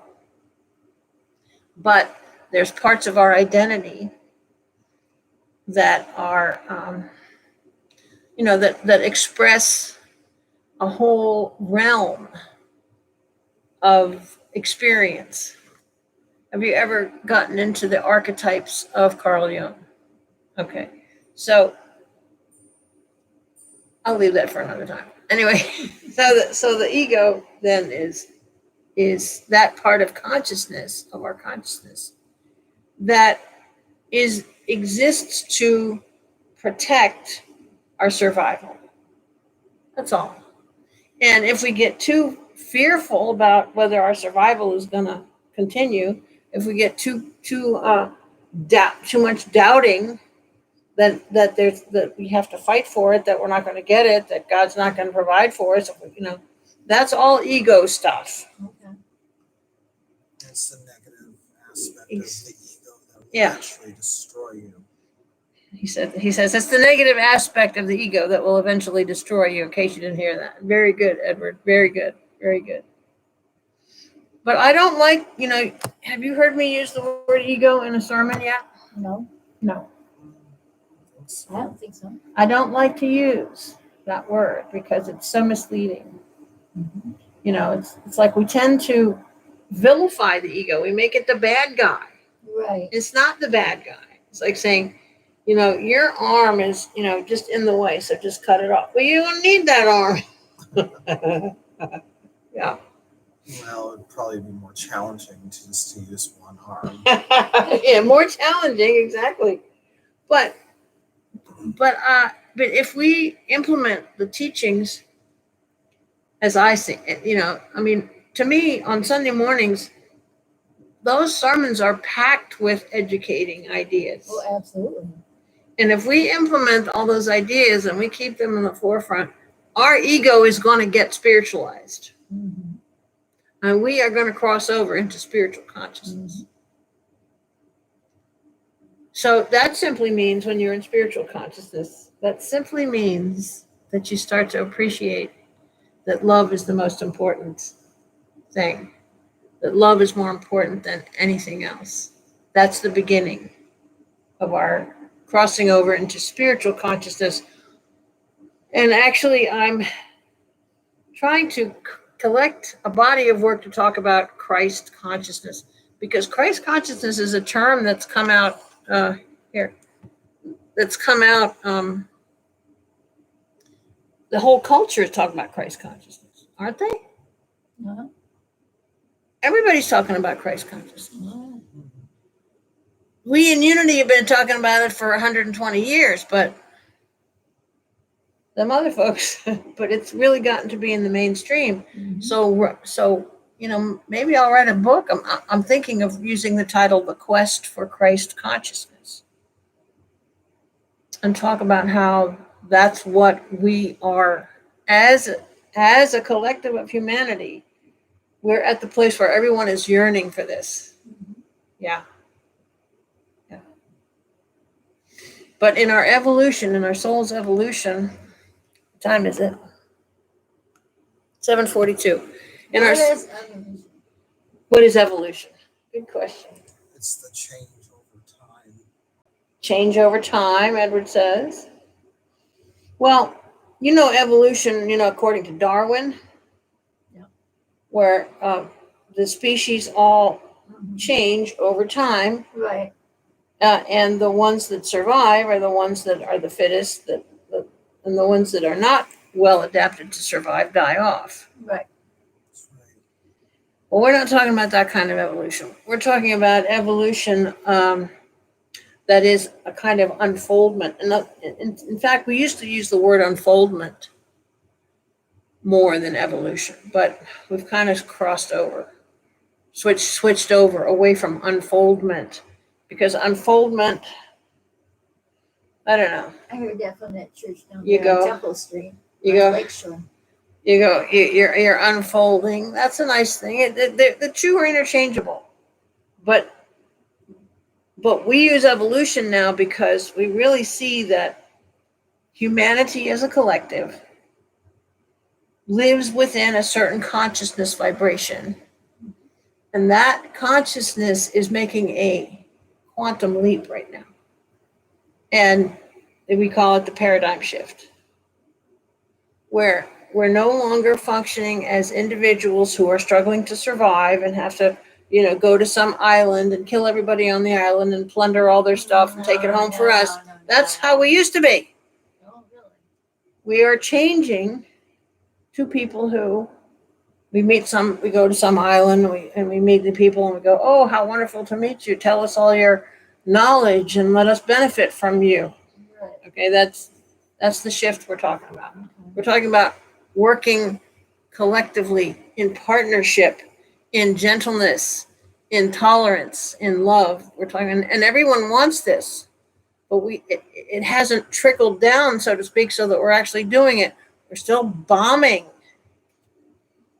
But there's parts of our identity that are, that express a whole realm of experience. Have you ever gotten into the archetypes of Carl Jung? Okay, so I'll leave that for another time. Anyway, so the ego then is that part of consciousness, of our consciousness, that exists to protect our survival. That's all. And if we get too fearful about whether our survival is going to continue, if we get too much doubting that we have to fight for it, that we're not going to get it, that God's not going to provide for us, that's all ego stuff. Okay. It's the negative aspect of the ego that will Yeah. actually destroy you. He says it's the negative aspect of the ego that will eventually destroy you, in case you didn't hear that. Very good, Edward. Very good. Very good. But I don't like, have you heard me use the word ego in a sermon yet? No, No. I don't think so. I don't like to use that word because it's so misleading. Mhm. It's like we tend to vilify the ego. We make it the bad guy. Right. It's not the bad guy. It's like saying, your arm is, just in the way, so just cut it off. Well, you don't need that arm. Yeah. Well, it'd probably be more challenging to just to use one arm. Yeah, more challenging, exactly. But if we implement the teachings as I see it, to me on Sunday mornings, those sermons are packed with educating ideas. Oh, absolutely. And if we implement all those ideas and we keep them in the forefront, our ego is going to get spiritualized. Mm-hmm. And we are going to cross over into spiritual consciousness. Mm-hmm. So that simply means when you're in spiritual consciousness, that simply means that you start to appreciate that love is the most important thing, that love is more important than anything else. That's the beginning of our crossing over into spiritual consciousness. And actually, I'm trying to collect a body of work to talk about Christ consciousness, because Christ consciousness is a term that's come out here. That's come out. The whole culture is talking about Christ consciousness, aren't they? Uh-huh. Everybody's talking about Christ consciousness. Uh-huh. We in Unity have been talking about it for 120 years, but them other folks, but it's really gotten to be in the mainstream. Mm-hmm. So maybe I'll write a book. I'm thinking of using the title "The Quest for Christ Consciousness," and talk about how that's what we are as a collective of humanity. We're at the place where everyone is yearning for this. Mm-hmm. Yeah. But in our evolution, in our soul's evolution, what time is it? 7:42. What is evolution? Good question. It's the change over time. Change over time, Edward says. Well, evolution, according to Darwin, Yeah. where the species all change over time. Right. And the ones that survive are the ones that are the fittest, and the ones that are not well adapted to survive die off. Right. That's right. Well, we're not talking about that kind of evolution. We're talking about evolution that is a kind of unfoldment. And in fact, we used to use the word unfoldment more than evolution, but we've kind of crossed over, switched over away from unfoldment, because unfoldment, I don't know. I heard that from that church down You there go. on Temple Street. You go. Lakeshore. You're unfolding. That's a nice thing. The two are interchangeable, but we use evolution now because we really see that humanity as a collective lives within a certain consciousness vibration, and that consciousness is making a quantum leap right now. And we call it the paradigm shift, where we're no longer functioning as individuals who are struggling to survive and have to, go to some island and kill everybody on the island and plunder all their stuff and take it home for us. That's how we used to be. Oh, really? We are changing to people who we go to some island and we meet the people and we go, oh, how wonderful to meet you. Tell us all your knowledge and let us benefit from you. Right. Okay, that's the shift we're talking about. We're talking about working collectively in partnership, in gentleness, in tolerance, in love. We're talking, and everyone wants this, but it hasn't trickled down, so to speak, so that we're actually doing it. We're still bombing.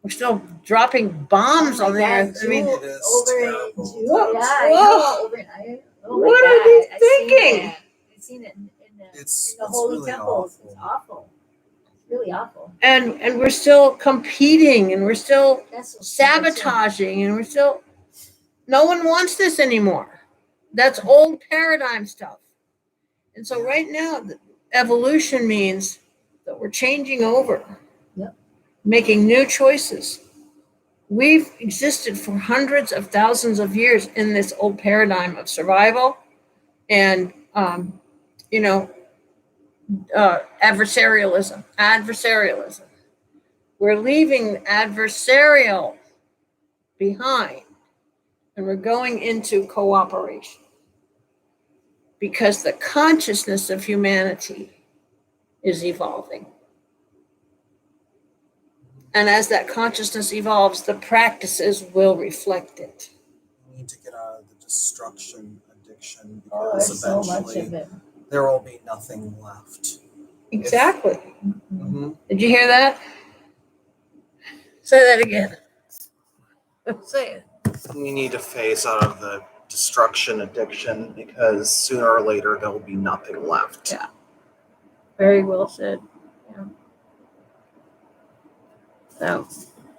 We're still dropping bombs on the earth. I mean, it is over terrible. Whoa, yeah, I whoa. know. Oh my What God, are they I've thinking? seen it in It's the holy really temples. awful. It's awful. It's really awful. And we're still competing, and we're still That's so stupid, too. sabotaging, and we're still. No one wants this anymore. That's old paradigm stuff. And so right now, the evolution means that we're changing over, Yep. making new choices. We've existed for hundreds of thousands of years in this old paradigm of survival and, adversarialism. Adversarialism. We're leaving adversarial behind, and we're going into cooperation because the consciousness of humanity is evolving. And as that consciousness evolves, the practices will reflect it. We need to get out of the destruction addiction Oh, because there's so much eventually of it. there will be nothing left. Exactly. Mm-hmm. Did you hear that? Say that again. Say it. We need to phase out of the destruction addiction because sooner or later there will be nothing left. Yeah. Very well said. Yeah. So,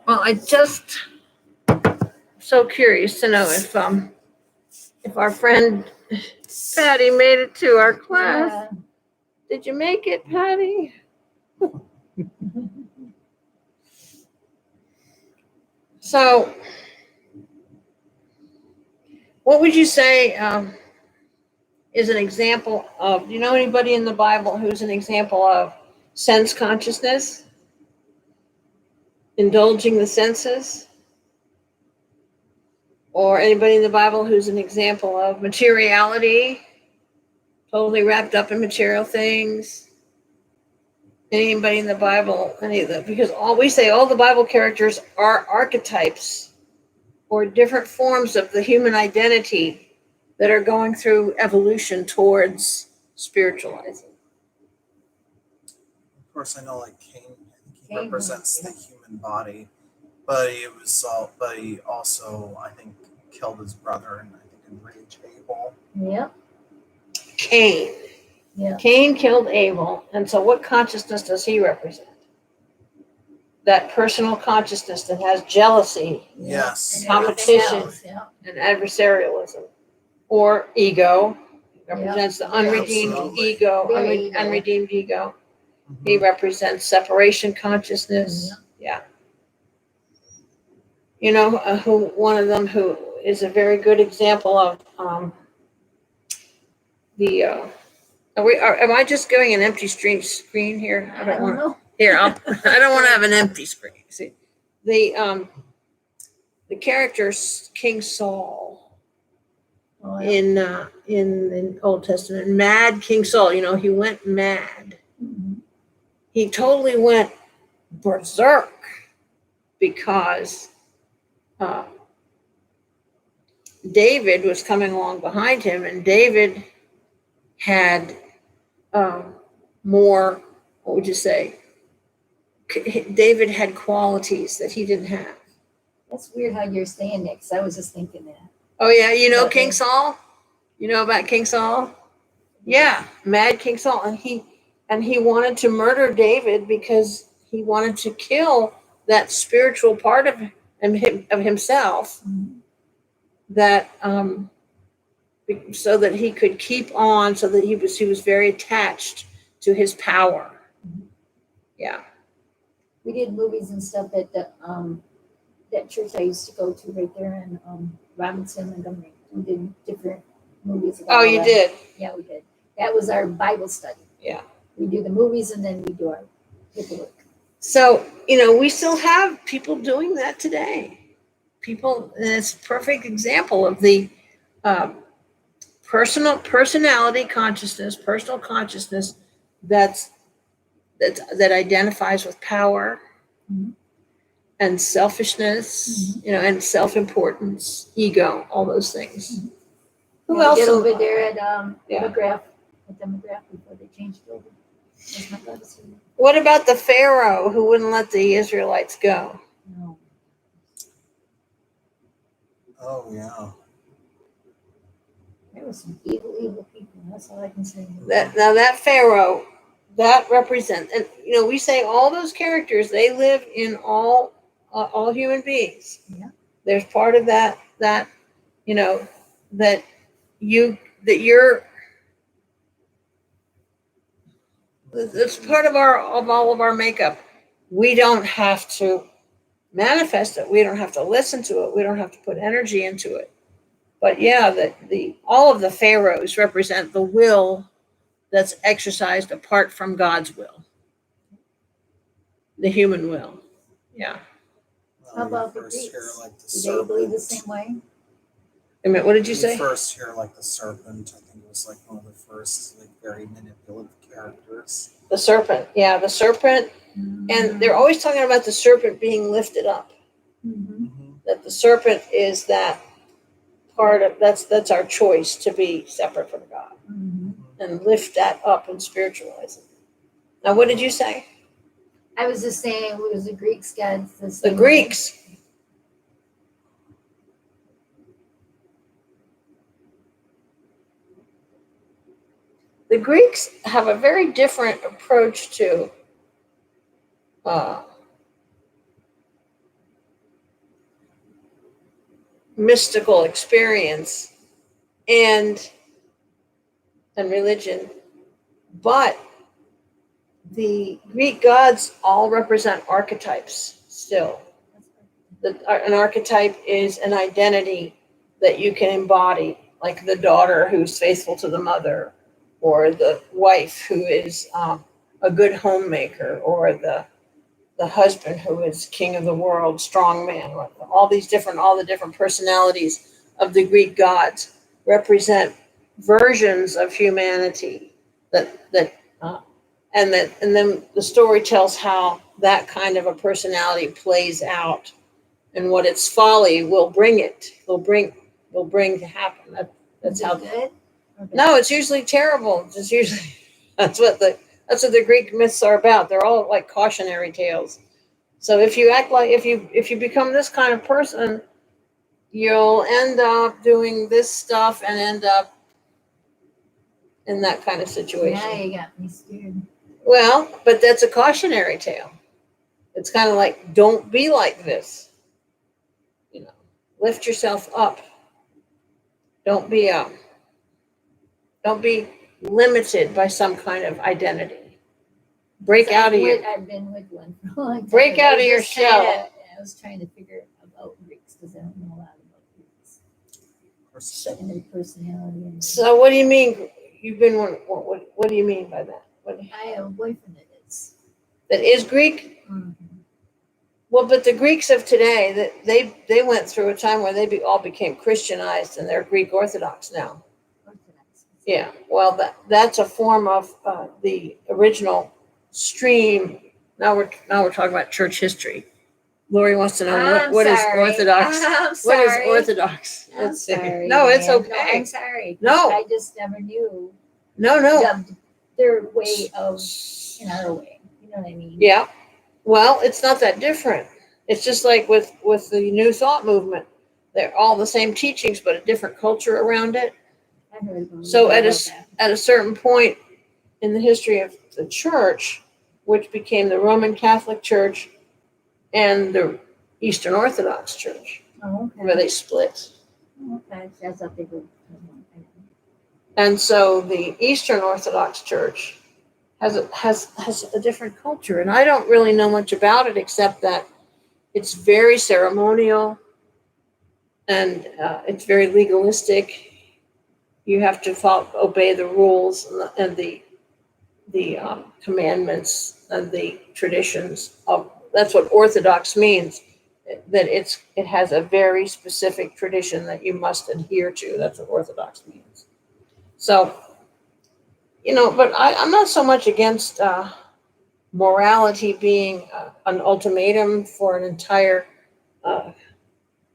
well, I just so curious to know if our friend Patty made it to our class. Yeah. Did you make it, Patty? So, what would you say is an example of? Do you know anybody in the Bible who's an example of sense consciousness, indulging the senses? Or anybody in the Bible who's an example of materiality, totally wrapped up in material things? Anybody in the Bible, any of them? Because all the Bible characters are archetypes or different forms of the human identity that are going through evolution towards spiritualizing. Of course, I know like Cain, he Cain, represents yeah. the human body, but he also I think killed his brother and I think enraged Abel. Yep. Cain. Yeah. Cain killed Abel, and so what consciousness does he represent? That personal consciousness that has jealousy Yes. And Competition. everything else, yeah. and adversarialism, or ego. Represents the unredeemed Absolutely. ego, Very ego. unredeemed ego. Mhm. He represents separation consciousness. Yeah. You know, one of them who is a very good example of the. Am I just going an empty screen here? I don't know. Here, I don't want to have an empty screen. See, the character King Saul Oh, yeah. in the Old Testament, mad King Saul. He went mad. Mhm. He totally went berserk because David was coming along behind him, and David had more. What would you say? David had qualities that he didn't have. That's weird how you're saying that, because I was just thinking that. Oh yeah, Okay. King Saul. You know about King Saul? Yeah, mad King Saul, and he wanted to murder David because he wanted to kill that spiritual part of himself Mhm. that so that he could keep on, so that he was very attached to his power. Yeah. We did movies and stuff at that church I used to go to right there in Robinson, Montgomery. We did different movies. About Oh, all you that. did? Yeah, we did. That was our Bible study. Yeah. We do the movies and then we do our paperwork. So, we still have people doing that today. People, and it's a perfect example of the personal consciousness that identifies with power Mhm. and selfishness, and self-importance, ego, all those things. Who Yeah, else? we did over there at Yeah. McGrath, at the McGrath before they changed it over. That's my brother's here. What about the Pharaoh who wouldn't let the Israelites go? No. Oh yeah. There were some evil people. That's all I can say. That Pharaoh, that represents, and we say all those characters, they live in all human beings. Yeah. There's part of that you know that you're. It's part of all of our makeup. We don't have to manifest it. We don't have to listen to it. We don't have to put energy into it. But yeah, the all of the pharaohs represent the will that's exercised apart from God's will, the human will. Yeah. How about the first hear Greeks? like the Do they believe the serpent. same way? I mean, what did you You say? first hear like the serpent. I think it was like one of the first like very manipulative characters. The serpent. Yeah, the serpent. And they're always talking about the serpent being lifted up. Mm-hmm. That the serpent is that part of that's our choice to be separate from God Mm-hmm. and lift that up and spiritualize it. Now, what did you say? I was just saying, it was the Greeks gods. The The same way. Greeks. The Greeks have a very different approach to mystical experience and religion, but the Greek gods all represent archetypes still. An archetype is an identity that you can embody, like the daughter who's faithful to the mother, or the wife who is a good homemaker, or the husband who is king of the world, strong man. All the different personalities of the Greek gods represent versions of humanity and then the story tells how that kind of a personality plays out and what its folly will bring to happen. That's Is it how. good? Okay. No, it's usually terrible. It's usually that's what the Greek myths are about. They're all like cautionary tales. So if you act like if you become this kind of person, you'll end up doing this stuff and end up in that kind of situation. Yeah, you got me scared. Well, but that's a cautionary tale. It's kind of like, don't be like this. Lift yourself up. Don't be limited by some kind of identity. Break out of your. I've been with one for a long time. Break out of your I shell. was trying to figure about Greeks because I don't know a lot about Greeks and their personality. And So what do you mean? You've been one. What do you mean by that? I have a boyfriend that is. That is Greek? Mm-hmm. Well, but the Greeks of today, that they went through a time where they all became Christianized and they're Greek Orthodox now. Orthodox. Yeah. Well, that's a form of the original stream. Now we're talking about church history. Lori wants to know what is Orthodox. I'm sorry. What is Orthodox? I'm sorry. No, it's man. okay. No, I'm sorry. No. I just never knew No. their way of in our way. You know what I mean? Yeah. Well, it's not that different. It's just like with the New Thought movement. They're all the same teachings, but a different culture around it. I heard about So about at a certain point in the history of the church, which became the Roman Catholic Church and the Eastern Orthodox Church, Oh, okay. where they split. Okay. That's what they do. And so the Eastern Orthodox Church has a different culture, and I don't really know much about it except that it's very ceremonial and it's very legalistic. You have to obey the rules and the commandments and the traditions of. That's what Orthodox means. That it has a very specific tradition that you must adhere to. That's what Orthodox means. So, but I'm not so much against morality being an ultimatum for an entire uh,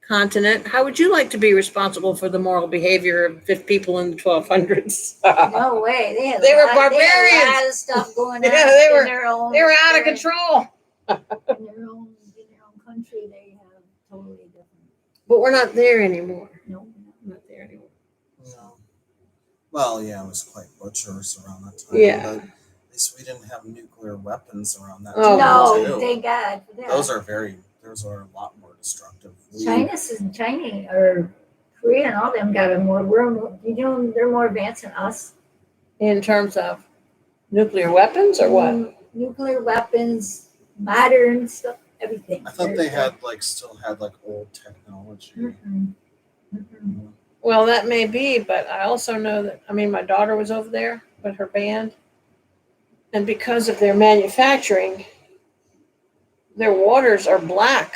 continent. How would you like to be responsible for the moral behavior of people in the 1200s? No way. They were They had a barbarians. lot of stuff going Yeah, on they were- in their own. They were out of control. In their own country, they have totally different. But we're not there anymore. No. We're not there anymore. No. Well, yeah, it was quite butcherous around that time. Yeah. But at least we didn't have nuclear weapons around that Oh, time, No, too. thank God for that. Those are a lot more destructive. China or Korea and all them got a more. They're more advanced than us. In terms of nuclear weapons or what? Nuclear weapons, modern stuff, everything. I thought they still had old technology. Mm-mm. Mm-mm. Well, that may be, but I also know that, my daughter was over there with her band, and because of their manufacturing, their waters are black.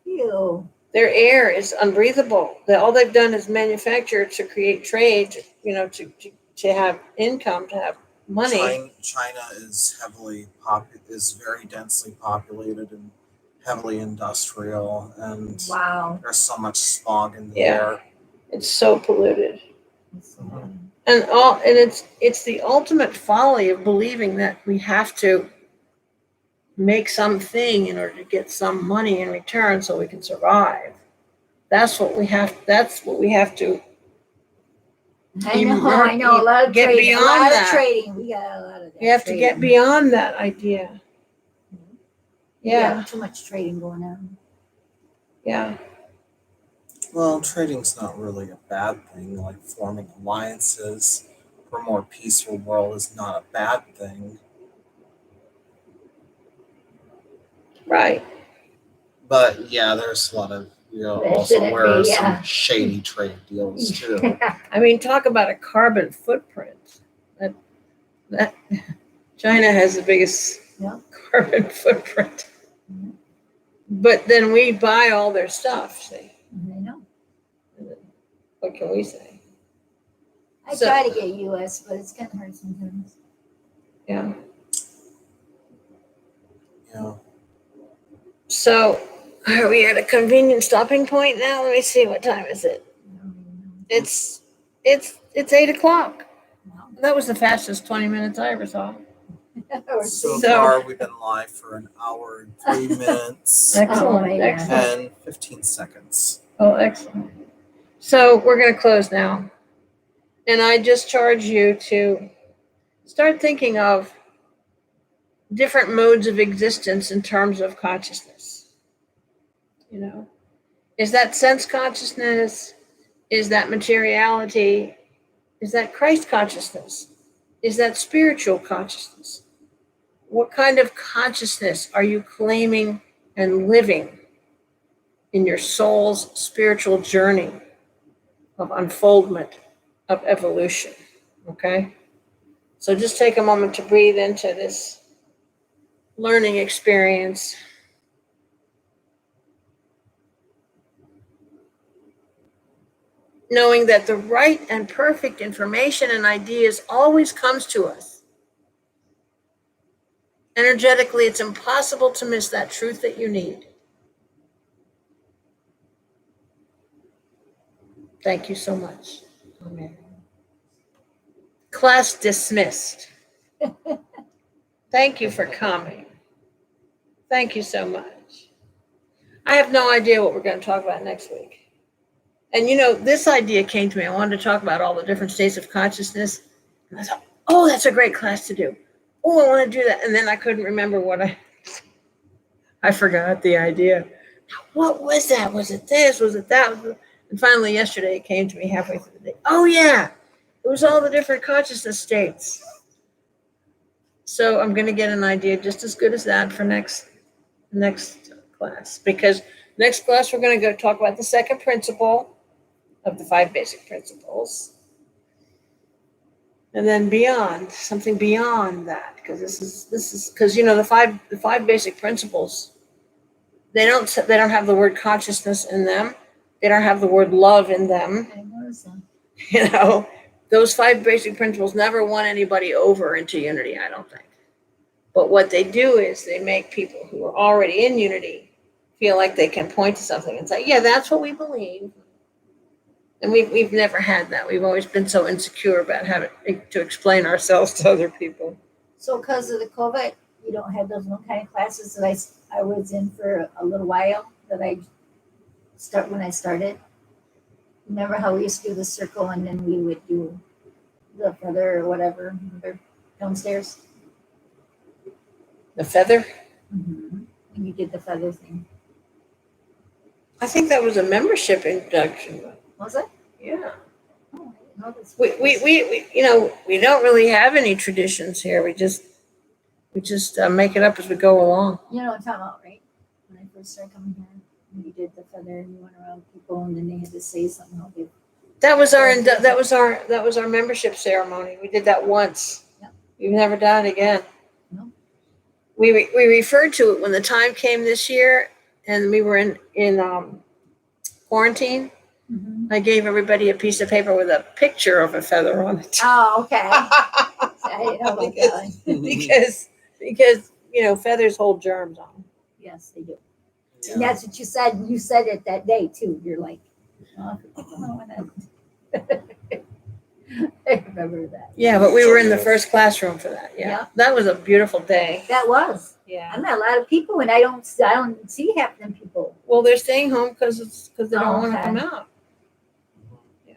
Ew. Their air is unbreathable. All they've done is manufacture to create trade, to have income, to have money. China is is very densely populated and heavily industrial, and Wow. there's so much smog in the Yeah. air. It's so polluted. Mhm. And it's the ultimate folly of believing that we have to make something in order to get some money in return so we can survive. That's what we have to I know. A lot of Get trading. beyond A lot that. of trading. We got a lot of that. we have to get trading. beyond that idea. We Yeah. got too much trading going on. Yeah. Well, trading's not really a bad thing. Like forming alliances for a more peaceful world is not a bad thing. Right. But yeah, there's a lot of There also shouldn't where be, some yeah. shady trade deals too. Talk about a carbon footprint. That China has the biggest Yeah. carbon footprint. Mhm. But then we buy all their stuff, see. I know. What can we say? I So- try to get US, but it's kind of hard sometimes. Yeah. Yeah. So are we at a convenient stopping point now? Let me see, what time is it? I don't even know. It's 8:00. Wow. That was the fastest 20 minutes I ever saw. Or So see. far, we've been live for an hour and 3 minutes Excellent. my God. Excellent. and 15 seconds. Oh, excellent. So we're going to close now. And I just charge you to start thinking of different modes of existence in terms of consciousness. Is that sense consciousness? Is that materiality? Is that Christ consciousness? Is that spiritual consciousness? What kind of consciousness are you claiming and living in your soul's spiritual journey of unfoldment, of evolution? Okay? So just take a moment to breathe into this learning experience. Knowing that the right and perfect information and ideas always comes to us. Energetically, it's impossible to miss that truth that you need. Thank you so much. Amen. Class dismissed. Thank you for coming. Thank you so much. I have no idea what we're going to talk about next week. And this idea came to me. I wanted to talk about all the different states of consciousness. And I thought, oh, that's a great class to do. Oh, I want to do that. And then I couldn't remember I forgot the idea. What was that? Was it this? Was it that? And finally yesterday it came to me halfway through the day. Oh yeah. It was all the different consciousness states. So I'm going to get an idea just as good as that for next class, because next class we're going to go talk about the second principle of the 5 basic principles, and then beyond, something beyond that, because this is because the five basic principles, they don't have the word consciousness in them. They don't have the word love in them. I noticed that. Those 5 basic principles never won anybody over into unity, I don't think. But what they do is they make people who are already in unity feel like they can point to something and say, yeah, that's what we believe. And we've never had that. We've always been so insecure about having to explain ourselves to other people. So because of the COVID, you don't have those one kind of classes that I was in for a little while that when I started. Remember how we used to do the circle and then we would do the feather or whatever, remember, downstairs? The feather? Mm-hmm. And you did the feather thing. I think that was a membership induction. Was it? Yeah. Oh, I didn't know this. We don't really have any traditions here. We just make it up as we go along. You know what I'm talking about, right? When I first started coming here, and you did the feather and you went around people and then they had to say something. How they That was our membership ceremony. We did that once. Yep. We've never done it again. No. We referred to it when the time came this year, and we were in quarantine. Mm-hmm. I gave everybody a piece of paper with a picture of a feather on it. Oh, okay. I didn't know about that one. because feathers hold germs on them. Yes, they do. Yeah. And that's what you said. You said it that day too. You're like, oh, I don't know when I remember that. Yeah, but we were in the first classroom for that. Yeah. That was a beautiful day. That was. Yeah. I met a lot of people, and I don't see half them people. Well, they're staying home because they don't Oh, want to okay. come out. Yeah.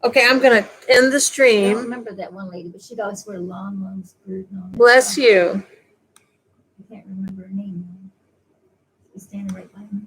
Okay, I'm gonna end the I don't stream. remember that one lady, but she'd always wear long skirt. And all that Bless stuff. you. I can't remember her name. She's standing right by me.